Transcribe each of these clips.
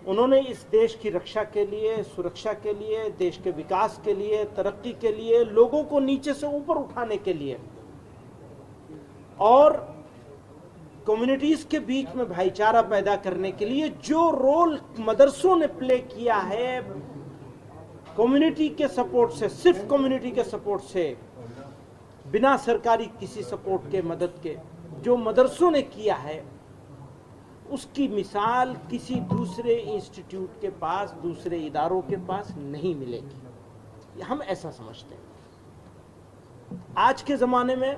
उन्होंने इस देश की रक्षा के लिए, सुरक्षा के लिए, देश के विकास के लिए, तरक्की के लिए, लोगों को नीचे से ऊपर उठाने के लिए और कम्युनिटीज के बीच में भाईचारा पैदा करने के लिए जो रोल मदरसों ने प्ले किया है, कम्युनिटी के सपोर्ट से, सिर्फ कम्युनिटी के सपोर्ट से, बिना सरकारी किसी सपोर्ट के, मदद के, जो मदरसों ने किया है, उसकी मिसाल किसी दूसरे इंस्टीट्यूट के पास, दूसरे इदारों के पास नहीं मिलेगी। हम ऐसा समझते हैं। आज के ज़माने में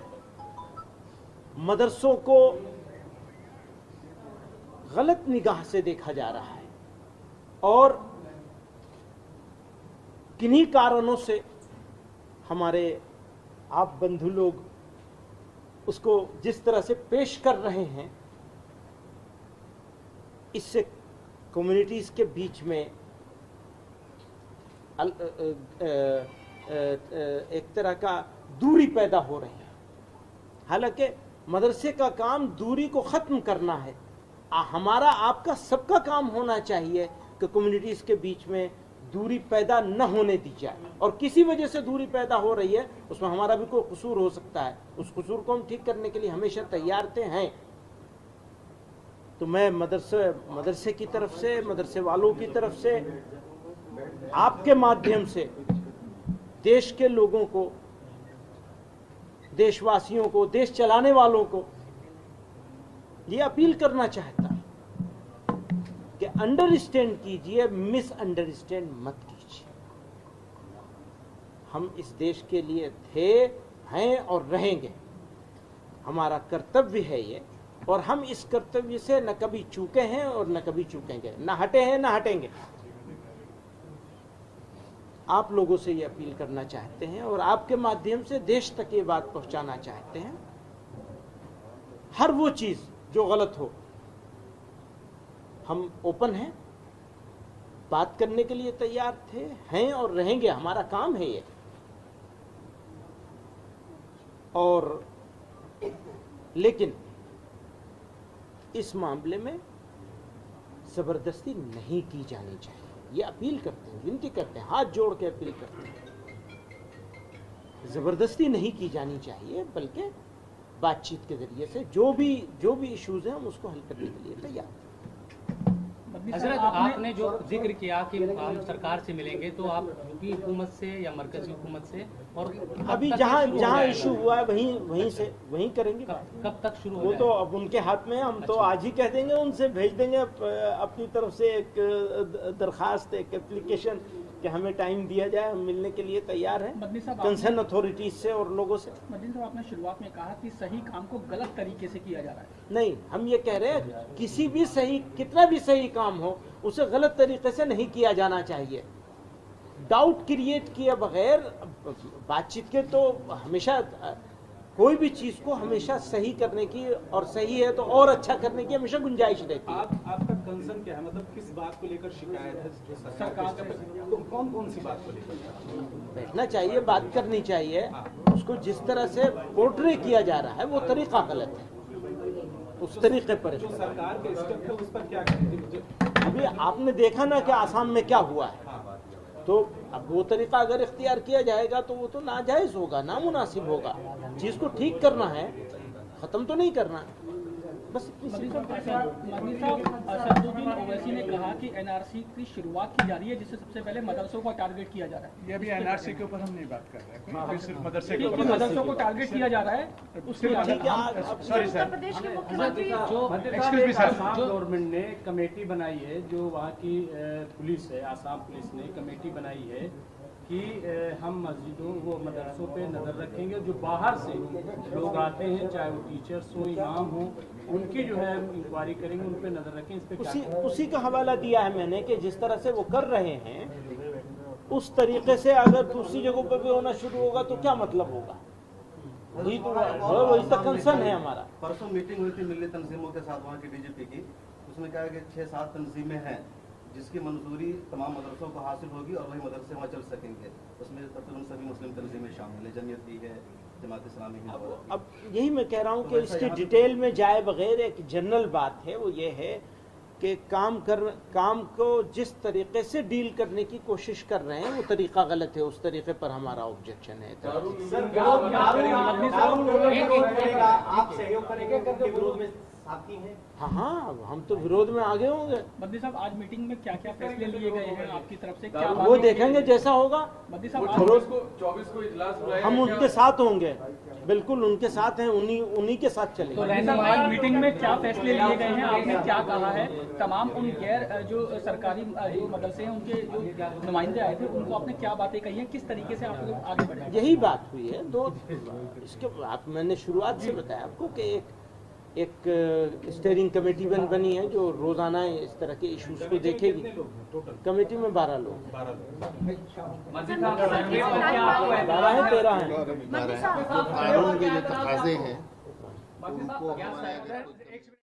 मदरसों को गलत निगाह से देखा जा रहा है और किन्हीं कारणों से हमारे आप बंधु लोग उसको जिस तरह से पेश कर रहे हैं, इससे कम्युनिटीज के बीच में एक तरह का दूरी पैदा हो रही है। हालांकि मदरसे का काम दूरी को ख़त्म करना है। हमारा, आपका, सबका काम होना चाहिए कि कम्युनिटीज के बीच में दूरी पैदा न होने दी जाए, और किसी वजह से दूरी पैदा हो रही है उसमें हमारा भी कोई कसूर हो सकता है, उस कसूर को हम ठीक करने के लिए हमेशा तैयार थे हैं। तो मैं मदरसे की तरफ से, मदरसे वालों की तरफ से, आपके माध्यम से देश के लोगों को, देशवासियों को, देश चलाने वालों को ये अपील करना चाहता हूं कि अंडरस्टैंड कीजिए, मिसअंडरस्टैंड मत कीजिए। हम इस देश के लिए थे, हैं और रहेंगे। हमारा कर्तव्य है ये, और हम इस कर्तव्य से न कभी चूके हैं और न कभी चूकेंगे, न हटे हैं न हटेंगे। आप लोगों से ये अपील करना चाहते हैं और आपके माध्यम से देश तक ये बात पहुंचाना चाहते हैं। हर वो चीज जो गलत हो, हम ओपन हैं, बात करने के लिए तैयार थे, हैं और रहेंगे। हमारा काम है ये। और लेकिन इस मामले में जबरदस्ती नहीं की जानी चाहिए, ये अपील करते हैं, विनती करते हैं, हाथ जोड़ के अपील करते हैं। जबरदस्ती नहीं की जानी चाहिए, बल्कि बातचीत के जरिए से जो भी इश्यूज हैं हम उसको हल करने के लिए तैयार हैं। हजरत, आपने जो जिक्र किया कि हम सरकार से मिलेंगे, तो आप यूपी हुकूमत से या मरकजी हुकूमत से, और अभी जहाँ इशू हुआ है वहीं करेंगे। कब तक शुरू वो तो अब उनके हाथ में है। हम तो आज ही कह देंगे, उनसे भेज देंगे अपनी तरफ से एक दरखास्त, एक एप्लीकेशन कि हमें टाइम दिया जाए, हम मिलने के लिए तैयार हैं कंसर्न अथॉरिटीज से और लोगों से। मदनी साहब, आपने शुरुआत में कहा कि सही काम को गलत तरीके से किया जा रहा है। नहीं, हम ये कह रहे हैं किसी भी सही, कितना भी सही काम हो, उसे गलत तरीके से नहीं किया जाना चाहिए। डाउट क्रिएट किए बगैर बातचीत के तो हमेशा कोई भी चीज को हमेशा सही करने की, और सही है तो और अच्छा करने की हमेशा गुंजाइश रहती है। आपका कंसर्न क्या है, मतलब किस बात को लेकर शिकायत है सरकार का? कौन सी बात को लेकर? बैठना चाहिए, बात करनी चाहिए। उसको जिस तरह से पोर्ट्रे किया जा रहा है वो तरीका गलत है, उस तरीके पर जो सरकार के स्टेप है उस पर क्या करेंगे? अभी आपने देखा ना कि आसाम में क्या हुआ है, तो अब वो तरीका अगर इख्तियार किया जाएगा तो वो तो नाजायज होगा, नामुनासिब होगा। चीज को ठीक करना है, खत्म तो नहीं करना है। बस मदनी साहब, असदुद्दीन ओवैसी ने कहा कि एनआरसी की शुरुआत की जा रही है, जिससे सबसे पहले मदरसों को टारगेट किया जा रहा है। ये अभी एनआरसी के ऊपर हम नहीं बात कर रहे हैं, अभी सिर्फ मदरसे के क्योंकि ऊपर। मदरसों को टारगेट किया जा रहा है, उसके बाद सॉरी सर, प्रदेश के मुख्यमंत्री एक्सक्यूज मी सर, गवर्नमेंट ने कमेटी बनाई है, जो वहाँ की पुलिस है, आसाम पुलिस ने कमेटी बनाई है कि हम मस्जिदों, वो मदरसों पे नज़र रखेंगे। जो बाहर से लोग आते हैं, चाहे वो टीचर्स हो, इमाम हो, उनकी जो है इंक्वायरी करेंगे, उन पे नज़र रखें। इस पे उसी का हवाला दिया है मैंने कि जिस तरह से वो कर रहे हैं उस तरीके से अगर दूसरी जगहों पर भी होना शुरू होगा तो क्या मतलब होगा। वही तो कंसर्न है हमारा। परसों मीटिंग हुई थी मिली तंजीमों के साथ वहाँ की डीजीपी की, उसमें कहा कि 6-7 तंजीमें हैं जिसकी मंजूरी तमाम मदरसों को हासिल होगी और वही मदरसे वहाँ चल सकेंगे। उसमें तकरीबन सभी मुस्लिम तंजीमें शामिल है, जमीयत भी है, जमात इस्लामी भी। अब यही मैं कह रहा हूँ कि इसकी डिटेल में जाए बगैर एक जनरल बात है, वो ये है कि काम को जिस तरीके से डील करने की कोशिश कर रहे हैं वो तरीका गलत है, उस तरीके पर हमारा ऑब्जेक्शन है। आप सहयोग करेंगे उनके विरोध में साथी हैं? हाँ हाँ, हम तो विरोध में आगे होंगे। बद्दी साहब, आज मीटिंग में क्या क्या फैसले लिए गए हैं आपकी तरफ से, क्या वो देखेंगे जैसा होगा। बद्दी साहब, 24 को इजलास बुलाया हम उनके साथ होंगे, बिल्कुल उनके साथ हैं, उन्हीं के साथ तो चलेंगे। रहनुमा आज मीटिंग में क्या फैसले लिए गए हैं, आपने क्या कहा है? तमाम उन गैर जो सरकारी जो मदरसे हैं उनके जो नुमाइंदे आए थे उनको आपने क्या बातें कही हैं, किस तरीके से आप लोग आगे बढ़े? यही बात हुई है। दो इसके बाद मैंने शुरुआत से बताया आपको कि एक स्टीयरिंग कमेटी बनी है जो रोजाना इस तरह के इश्यूज को देखेगी। कमेटी में 12 लोग, 12 है 13 है। कानून के जो तकाजे हैं उनको